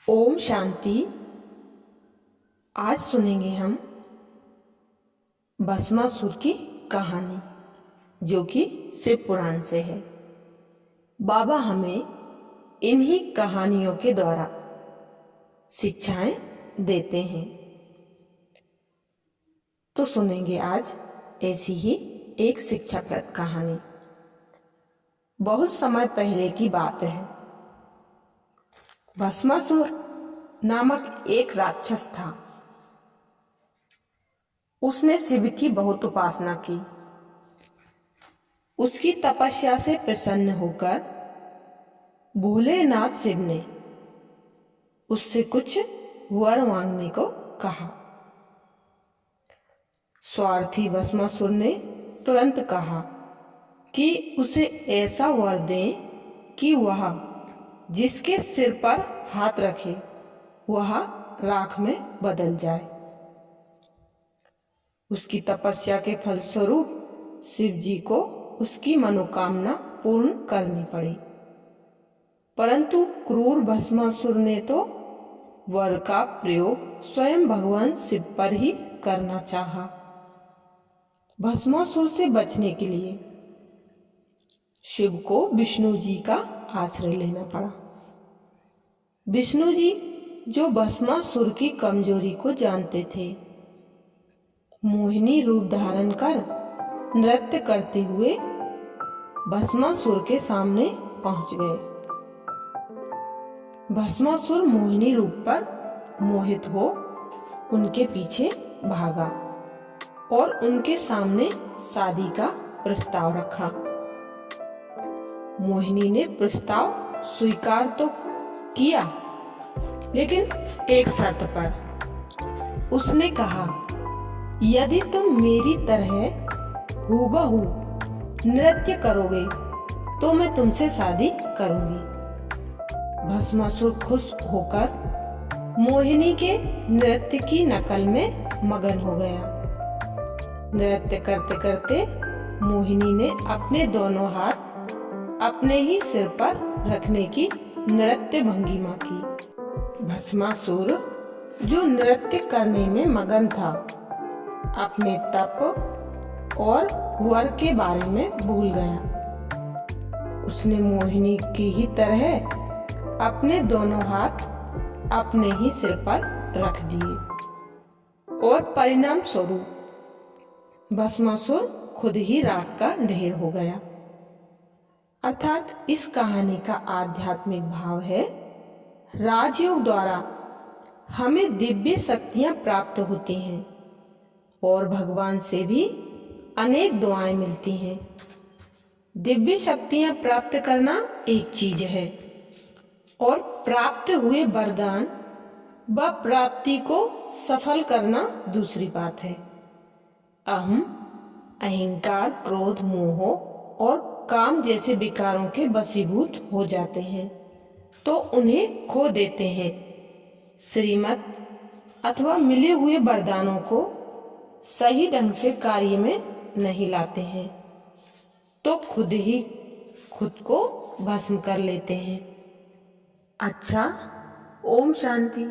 ओम शांति। आज सुनेंगे हम भस्मासुर की कहानी, जो कि शिव पुराण से है। बाबा हमें इन्हीं कहानियों के द्वारा शिक्षाएं देते हैं। तो सुनेंगे आज ऐसी ही एक शिक्षाप्रद कहानी। बहुत समय पहले की बात है। भस्मासुर नामक एक राक्षस था। उसने शिव की बहुत उपासना की। उसकी तपस्या से प्रसन्न होकर भोलेनाथ शिव ने उससे कुछ वर मांगने को कहा। स्वार्थी भस्मासुर ने तुरंत कहा कि उसे ऐसा वर दें कि वह जिसके सिर पर हाथ रखे वह राख में बदल जाए। उसकी तपस्या के फलस्वरूप शिव जी को उसकी मनोकामना पूर्ण करनी पड़ी। परंतु क्रूर भस्मासुर ने तो वर का प्रयोग स्वयं भगवान शिव पर ही करना चाहा। भस्मासुर से बचने के लिए शिव को विष्णु जी का आश्रय लेना पड़ा। विष्णु जी जो भस्मासुर की कमजोरी को जानते थे, मोहिनी रूप धारण कर नृत्य करते हुए भस्मासुर के सामने पहुंच गए। भस्मासुर मोहिनी रूप पर मोहित हो उनके पीछे भागा और उनके सामने शादी का प्रस्ताव रखा। मोहिनी ने प्रस्ताव स्वीकार तो किया, लेकिन एक शर्त पर। उसने कहा, यदि तुम मेरी तरह हूबहू नृत्य करोगे तो मैं तुमसे शादी करूंगी। भस्मासुर खुश होकर मोहिनी के नृत्य की नकल में मगन हो गया। नृत्य करते करते मोहिनी ने अपने दोनों हाथ अपने ही सिर पर रखने की नृत्य भंगिमा की। भस्मासुर जो नृत्य करने में मगन था, अपने तप और वर के बारे में भूल गया। उसने मोहिनी की ही तरह अपने दोनों हाथ अपने ही सिर पर रख दिए और परिणाम स्वरूप भस्मासुर खुद ही राख का ढेर हो गया। अर्थात इस कहानी का आध्यात्मिक भाव है, राजयोग द्वारा हमें दिव्य शक्तियां प्राप्त होती हैं और भगवान से भी अनेक दुआएं मिलती हैं। दिव्य शक्तियां प्राप्त करना एक चीज है और प्राप्त हुए वरदान व प्राप्ति को सफल करना दूसरी बात है। अहम, अहंकार, क्रोध, मोह और काम जैसे विकारों के वशीभूत हो जाते हैं तो उन्हें खो देते हैं। श्रीमत अथवा मिले हुए वरदानों को सही ढंग से कार्य में नहीं लाते हैं तो खुद ही खुद को भस्म कर लेते हैं। अच्छा, ओम शांति।